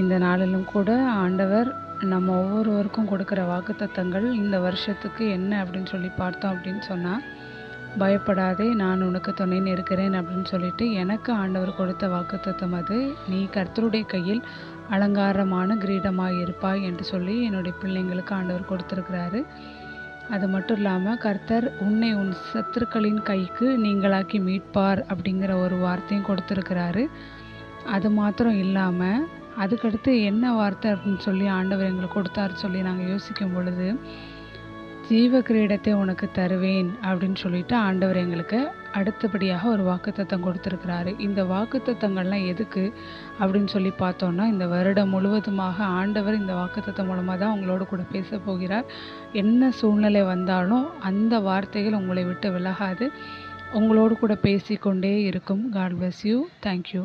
இந்த நாளிலும் கூட ஆண்டவர் நம்ம ஒவ்வொருவருக்கும் கொடுக்குற வாக்குத்தத்தங்கள் இந்த வருஷத்துக்கு என்ன அப்படின்னு சொல்லி பார்த்தோம் அப்படின்னு சொன்னால், பயப்படாதே நான் உனக்கு துணைன்னு இருக்கிறேன் அப்படின்னு சொல்லிட்டு எனக்கு ஆண்டவர் கொடுத்த வாக்குத்தத்தம் அது. நீ கர்த்தருடைய கையில் அலங்காரமான கிரீடமாக இருப்பாய் என்று சொல்லி என்னுடைய பிள்ளைங்களுக்கு ஆண்டவர் கொடுத்துருக்கிறாரு. அது மட்டும் இல்லாமல் கர்த்தர் உன்னை உன் சத்துருக்களின் கைக்கு நீங்களாக்கி மீட்பார் அப்படிங்கிற ஒரு வார்த்தையும் கொடுத்துருக்கிறாரு. அது மாத்திரம் இல்லாமல் அதுக்கடுத்து என்ன வார்த்தை அப்படின்னு சொல்லி ஆண்டவர் எங்களுக்கு கொடுத்தாரு சொல்லி நாங்கள் யோசிக்கும் பொழுது, ஜீவ கிரீடத்தை உனக்கு தருவேன் அப்படின்னு சொல்லிட்டு ஆண்டவர் எங்களுக்கு அடுத்தபடியாக ஒரு வாக்குத்தத்தம் கொடுத்துருக்கிறாரு. இந்த வாக்குத்தத்தங்கள்லாம் எதுக்கு அப்படின்னு சொல்லி பார்த்தோன்னா, இந்த வருடம் முழுவதுமாக ஆண்டவர் இந்த வாக்குத்தத்தம் மூலமாக தான் உங்களோட கூட பேச போகிறார். என்ன சூழ்நிலை வந்தாலும் அந்த வார்த்தைகள் உங்களை விட்டு விலகாது, உங்களோடு கூட பேசிக்கொண்டே இருக்கும். God bless you. தேங்க்யூ.